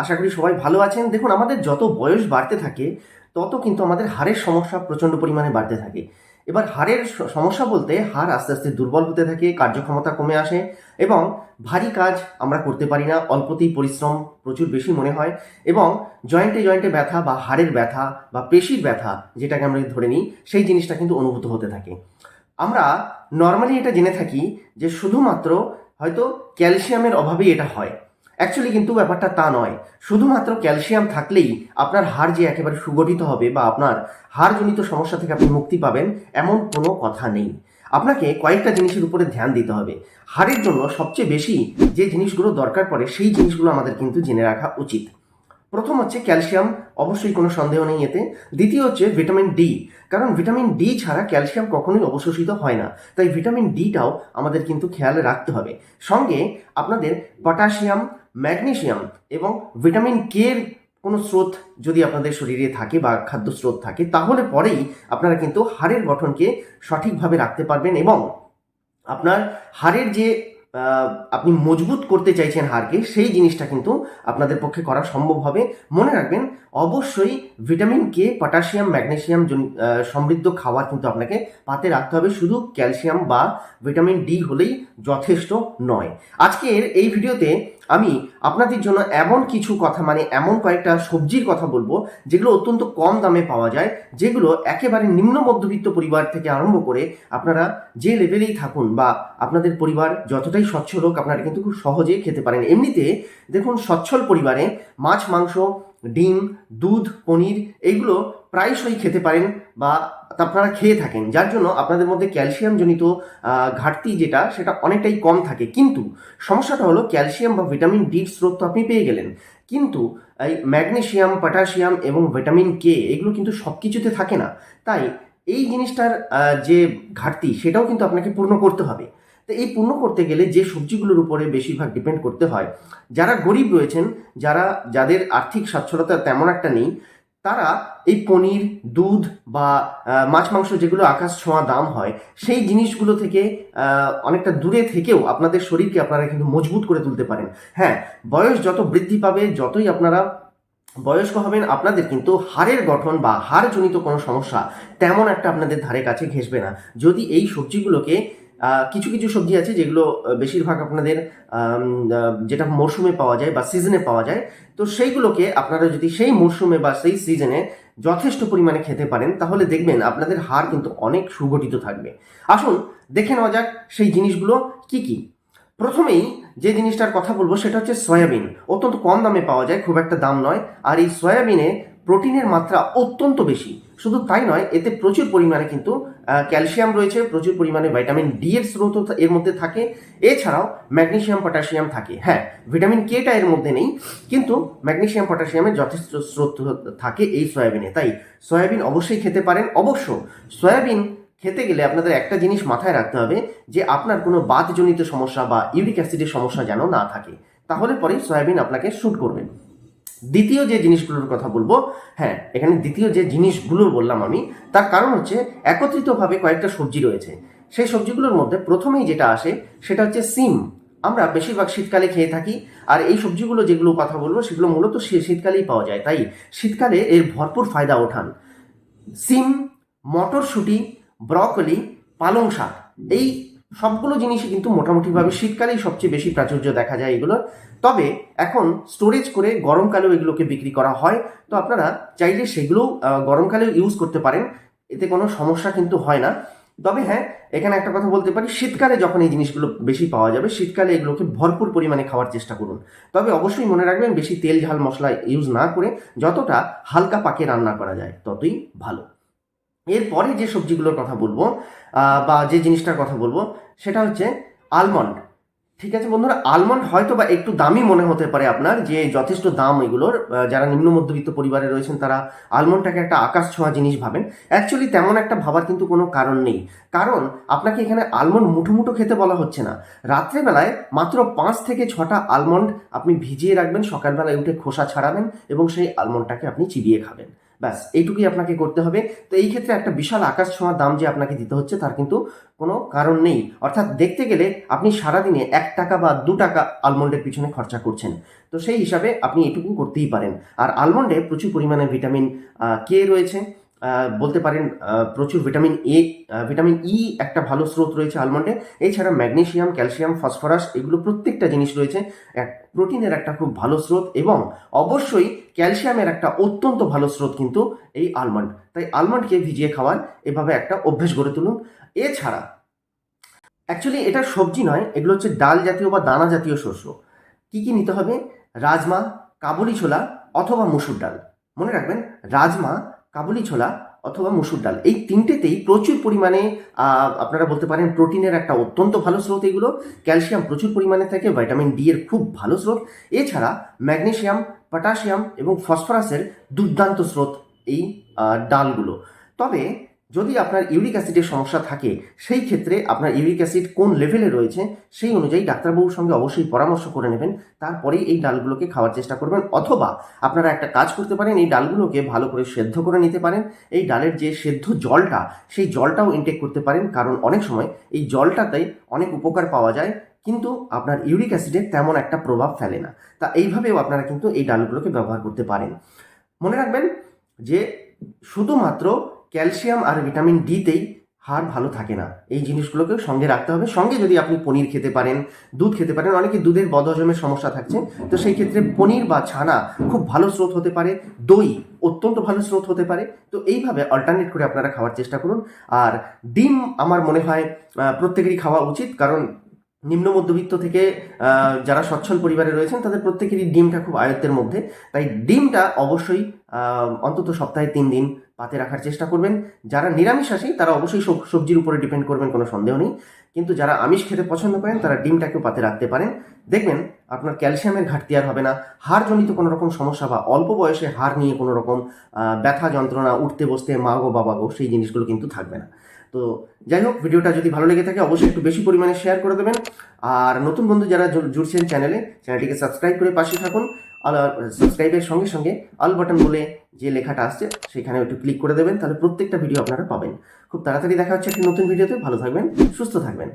আশা করি সবাই ভালো আছেন। দেখুন, আমাদের যত বয়স বাড়তে থাকে তত কিন্তু আমাদের হাড়ের সমস্যা প্রচণ্ড পরিমাণে বাড়তে থাকে। এবার হাড়ের সমস্যা বলতে হাড় আস্তে আস্তে দুর্বল হতে থাকে, কার্যক্ষমতা কমে আসে এবং ভারী কাজ আমরা করতে পারি না, অল্পতেই পরিশ্রম প্রচুর বেশি মনে হয় এবং জয়েন্টে জয়েন্টে ব্যথা বা হাড়ের ব্যথা বা পেশির ব্যথা, যেটাকে আমরা ধরে নিই, সেই জিনিসটা কিন্তু অনুভূত হতে থাকে। আমরা নর্মালি এটা জেনে থাকি যে শুধুমাত্র হয়তো ক্যালসিয়ামের অভাবেই এটা হয়। অ্যাকচুয়ালি কিন্তু ব্যাপারটা তা নয়। শুধুমাত্র ক্যালসিয়াম থাকলেই আপনার হাড় যে একেবারে সুগঠিত হবে বা আপনার হাড়জনিত সমস্যা থেকে আপনি মুক্তি পাবেন, এমন কোনো কথা নেই। আপনাকে কয়েকটা জিনিসের উপরে ধ্যান দিতে হবে। হাড়ের জন্য সবচেয়ে বেশি যে জিনিসগুলো দরকার পড়ে সেই জিনিসগুলো আমাদের কিন্তু জেনে রাখা উচিত। প্রথম হচ্ছে ক্যালসিয়াম, অবশ্যই কোনো সন্দেহ নেই এতে। দ্বিতীয় হচ্ছে ভিটামিন ডি, কারণ ভিটামিন ডি ছাড়া ক্যালসিয়াম কখনোই অবশোষিত হয় না, তাই ভিটামিন ডিটাও আমাদের কিন্তু খেয়াল রাখতে হবে। সঙ্গে আপনাদের পটাশিয়াম, ম্যাগনেসিয়াম এবং ভিটামিন কে এর কোনো স্রোত যদি আপনাদের শরীরে থাকে বা খাদ্য স্রোত থাকে, তাহলে পরেই আপনারা কিন্তু হাড়ের গঠনকে সঠিকভাবে রাখতে পারবেন এবং আপনার হাড়ের যে আপনি মজবুত করতে চাইছেন হাড়কে, সেই জিনিসটা কিন্তু আপনাদের পক্ষে করা সম্ভব হবে। মনে রাখবেন, অবশ্যই ভিটামিন কে, পটাশিয়াম, ম্যাগনেসিয়াম সমৃদ্ধ খাবার কিন্তু আপনাকে পাতে রাখতে হবে। শুধু ক্যালসিয়াম বা ভিটামিন ডি হলেই যথেষ্ট নয়। আজকের এই ভিডিওতে আমি আপনাদের জন্য এমন কিছু কথা, এমন কয়েকটা সবজির কথা বলবো যেগুলো অত্যন্ত কম দামে পাওয়া যায়, যেগুলো একেবারে নিম্ন মধ্যবিত্ত পরিবার থেকে আরম্ভ করে আপনারা যে লেভেলেই থাকুন বা আপনাদের পরিবার যতটাই সচ্ছল হোক, আপনারা কিন্তু খুব সহজে খেতে পারেন। এমনিতে দেখুন, সচ্ছল পরিবারে মাছ, মাংস, ডিম, দুধ, পনির এইগুলো প্রায়শই খেতে পারেন বা আপনারা খেয়ে থাকেন, যার জন্য আপনাদের মধ্যে ক্যালসিয়ামজনিত ঘাটতি যেটা, সেটা অনেকটাই কম থাকে। কিন্তু সমস্যাটা হলো, ক্যালসিয়াম বা ভিটামিন ডির স্রোত তো আপনি পেয়ে গেলেন, কিন্তু এই ম্যাগনেসিয়াম, পটাশিয়াম এবং ভিটামিন কে এগুলো কিন্তু সব কিছুতে থাকে না। তাই এই জিনিসটার যে ঘাটতি, সেটাও কিন্তু আপনাকে পূর্ণ করতে হবে। তো এই পূর্ণ করতে গেলে যে সবজিগুলোর উপরে বেশিরভাগ ডিপেন্ড করতে হয়, যারা গরিব রয়েছেন, যাদের আর্থিক সচ্ছলতা তেমন একটা নেই, তারা এই পনির, দুধ বা মাছ, মাংস যেগুলো আকাশ ছোঁয়া দাম হয়, সেই জিনিসগুলো থেকে অনেকটা দূরে থেকেও আপনাদের শরীরকে আপনারা কিন্তু মজবুত করে তুলতে পারেন। হ্যাঁ, বয়স যত বৃদ্ধি পাবে, যতই আপনারা বয়স্ক হবেন, আপনাদের কিন্তু হাড়ের গঠন বা হাড়জনিত কোনো সমস্যা তেমন একটা আপনাদের ধারে কাছে ঘেঁষবে না, যদি এই সবজিগুলোকে কিছু কিছু সবজি আছে যেগুলো বেশিরভাগ আপনাদের যেটা মরশুমে পাওয়া যায় বা সিজনে পাওয়া যায়, তো সেইগুলোকে আপনারা যদি সেই মরশুমে বা সেই সিজনে যথেষ্ট পরিমাণে খেতে পারেন, তাহলে দেখবেন আপনাদের হাড় কিন্তু অনেক সুগঠিত থাকবে। আসুন দেখে নেওয়া যাক সেই জিনিসগুলো কি কি। প্রথমেই যে জিনিসটার কথা বলবো সেটা হচ্ছে সয়াবিন। অত্যন্ত কম দামে পাওয়া যায়, খুব একটা দাম নয়। আর এই সয়াবিনে প্রোটিনের মাত্রা অত্যন্ত বেশি। শুধু তাই নয়, এতে প্রচুর পরিমাণে কিন্তু ক্যালসিয়াম রয়েছে, প্রচুর পরিমাণে ভিটামিন ডি এর স্রোত এর মধ্যে থাকে। এছাড়াও ম্যাগনেসিয়াম, পটাশিয়াম থাকে। হ্যাঁ, ভিটামিন কেটা এর মধ্যে নেই, কিন্তু ম্যাগনেসিয়াম, পটাশিয়ামের যথেষ্ট স্রোত থাকে এই সয়াবিনে। তাই সয়াবিন অবশ্যই খেতে পারেন। অবশ্য সয়াবিন খেতে গেলে আপনাদের একটা জিনিস মাথায় রাখতে হবে, যে আপনার কোনো বাতজনিত সমস্যা বা ইউরিক অ্যাসিডের সমস্যা যেন না থাকে, তাহলে পরেই সয়াবিন আপনাকে শ্যুট করবে। দ্বিতীয় যে জিনিসগুলোর কথা বলবো, হ্যাঁ, এখানে দ্বিতীয় যে জিনিসগুলোর বললাম আমি, তার কারণ হচ্ছে একত্রিতভাবে কয়েকটা সবজি রয়েছে। সেই সবজিগুলোর মধ্যে প্রথমেই যেটা আসে সেটা হচ্ছে সিম। আমরা বেশিরভাগ শীতকালে খেয়ে থাকি, আর এই সবজিগুলো যেগুলো কথা বলবো সেগুলো মূলত শীতকালেই পাওয়া যায়, তাই শীতকালে এর ভরপুর ফায়দা ওঠান। সিম, মটরশুঁটি, ব্রকলি, পালং শাক, এই সবগুলো জিনিসই কিন্তু মোটামুটিভাবে শীতকালেই সবচেয়ে বেশি প্রাচুর্য দেখা যায় এগুলোর। তবে এখন স্টোরেজ করে গরমকালেও এগুলোকে বিক্রি করা হয়, তো আপনারা চাইলে সেগুলোও গরমকালেও ইউজ করতে পারেন, এতে কোনো সমস্যা কিন্তু হয় না। তবে হ্যাঁ, এখানে একটা কথা বলতে পারি, শীতকালে যখন এই জিনিসগুলো বেশি পাওয়া যাবে, শীতকালে এগুলোকে ভরপুর পরিমাণে খাওয়ার চেষ্টা করুন। তবে অবশ্যই মনে রাখবেন, বেশি তেল ঝাল মশলা ইউজ না করে যতটা হালকা পাকে রান্না করা যায় ততই ভালো। এরপরে যে সবজিগুলোর কথা বলবো বা যে জিনিসটার কথা বলবো সেটা হচ্ছে আলমন্ড। ঠিক আছে বন্ধুরা, আলমন্ড হয়তো বা একটু দামি মনে হতে পারে আপনার, যে যথেষ্ট দাম এগুলোর, যারা নিম্ন মধ্যবিত্ত পরিবারে রয়েছেন তারা আলমন্ডটাকে একটা আকাশ ছোঁয়া জিনিস ভাবেন। অ্যাকচুয়ালি তেমন একটা ভাবার কিন্তু কোনো কারণ নেই, কারণ আপনাকে এখানে আলমন্ড মুঠো মুঠো খেতে বলা হচ্ছে না। রাত্রেবেলায় মাত্র 5 থেকে 6টা আলমন্ড আপনি ভিজিয়ে রাখবেন, সকালবেলায় উঠে খোসা ছাড়াবেন এবং সেই আলমন্ডটাকে আপনি চিবিয়ে খাবেন। ব্যাস এইটুকুই আপনাকে করতে হবে। তো এই ক্ষেত্রে একটা বিশাল আকাশ ছোঁয়া দাম যে আপনাকে দিতে হচ্ছে তার কিন্তু কোনো কারণ নেই। অর্থাৎ দেখতে গেলে আপনি সারাদিনে ১ টাকা বা ২ টাকা আলমন্ডের পিছনে খরচা করছেন। তো সেই হিসাবে আপনি এটুকু করতেই পারেন। আর আলমন্ডে প্রচুর পরিমাণে ভিটামিন কে রয়েছে, বলতে পারেন প্রচুর ভিটামিন এ, ভিটামিন ই একটা ভালো স্রোত রয়েছে আলমন্ডে। এছাড়া ম্যাগনেসিয়াম, ক্যালসিয়াম, ফসফরাস এগুলো প্রত্যেকটা জিনিস রয়েছে। প্রোটিনের একটা খুব ভালো স্রোত এবং অবশ্যই ক্যালসিয়ামের একটা অত্যন্ত ভালো স্রোত কিন্তু এই আলমন্ড। তাই আলমন্ডকে ভিজিয়ে খাওয়ার এভাবে একটা অভ্যেস গড়ে তুলুন। এছাড়া অ্যাকচুয়ালি এটা সবজি নয়, এগুলো হচ্ছে ডাল জাতীয় বা দানা জাতীয় শস্য। কি কি নিতে হবে? রাজমা, কাবুলি ছোলা অথবা মুসুর ডাল। মনে রাখবেন, রাজমা, কাবুলি ছোলা অথবা মুসুর ডাল এই তিনটেতেই প্রচুর পরিমাণে আপনারা বলতে পারেন প্রোটিনের একটা অত্যন্ত ভালো স্রোত এগুলো। ক্যালসিয়াম প্রচুর পরিমাণে থাকে, ভিটামিন ডি এর খুব ভালো স্রোত। এছাড়া ম্যাগনেসিয়াম, পটাশিয়াম এবং ফসফরাসের দুর্দান্ত স্রোত এই ডালগুলো। তবে যদি আপনার ইউরিক অ্যাসিডের সমস্যা থাকে সেই ক্ষেত্রে আপনার ইউরিক অ্যাসিড কোন লেভেলে রয়েছে সেই অনুযায়ী ডাক্তারবাবুর সঙ্গে অবশ্যই পরামর্শ করে নেবেন। তারপরেই এই ডালগুলোকে খাওয়ার চেষ্টা করবেন, অথবা আপনারা একটা কাজ করতে পারেন, এই ডালগুলোকে ভালো করে সেদ্ধ করে নিতে পারেন। এই ডালের যে সেদ্ধ জলটা সেই জলটাও ইনটেক করতে পারেন, কারণ অনেক সময় এই জলটাতেই অনেক উপকার পাওয়া যায়, কিন্তু আপনার ইউরিক অ্যাসিডে তেমন একটা প্রভাব ফেলে না। তা এইভাবেও আপনারা কিন্তু এই ডালগুলোকে ব্যবহার করতে পারেন। মনে রাখবেন যে শুধুমাত্র ক্যালসিয়াম আর ভিটামিন ডিতেই হাড় ভালো থাকে না, এই জিনিসগুলোকেও সঙ্গে রাখতে হবে। সঙ্গে যদি আপনি পনির খেতে পারেন, দুধ খেতে পারেন, অনেকে দুধের বদহজমের সমস্যা থাকছে, তো সেই ক্ষেত্রে পনির বা ছানা খুব ভালো স্রোত হতে পারে, দই অত্যন্ত ভালো স্রোত হতে পারে। তো এইভাবে অল্টারনেট করে আপনারা খাওয়ার চেষ্টা করুন। আর ডিম আমার মনে হয় প্রত্যেকেরই খাওয়া উচিত, কারণ নিম্ন মধ্যবিত্ত থেকে যারা সচ্ছল পরিবারে রয়েছেন তাদের প্রত্যেকেরই ডিমটা খুব আয়ত্তের মধ্যে। তাই ডিমটা অবশ্যই অন্তত সপ্তাহে ৩ দিন পাতে রাখার চেষ্টা করবেন। যারা নিরামিষাশী তারা অবশ্যই সবজির উপরে ডিপেন্ড করবেন, কোনো সন্দেহ নেই। কিন্তু যারা আমিষ খেতে পছন্দ করেন তারা ডিমটাকেও পাতে রাখতে পারেন। দেখবেন আপনার ক্যালসিয়ামের ঘাটতি আর হবে না, হাড়জনিত কোনো রকম সমস্যা বা অল্প বয়সে হাড় নিয়ে কোনো রকম ব্যথা যন্ত্রণা, উঠতে বসতে মা গো বাবা গো, সেই জিনিসগুলো কিন্তু থাকবে না। তো যাই হোক, ভিডিওটা যদি ভালো লেগে থাকে অবশ্যই একটু বেশি পরিমাণে শেয়ার করে দেবেন। আর নতুন বন্ধু যারা জুড়ছেন চ্যানেলটিকে সাবস্ক্রাইব করে পাশে থাকুন। আর সাবস্ক্রাইবের সঙ্গে সঙ্গে অল বাটন বলে যে লেখাটা আসছে সেখানে একটু ক্লিক করে দেবেন, তাহলে প্রত্যেকটা ভিডিও আপনারা পাবেন। খুব তাড়াতাড়ি দেখা হচ্ছে একটি নতুন ভিডিওতে। ভালো থাকবেন, সুস্থ থাকবেন।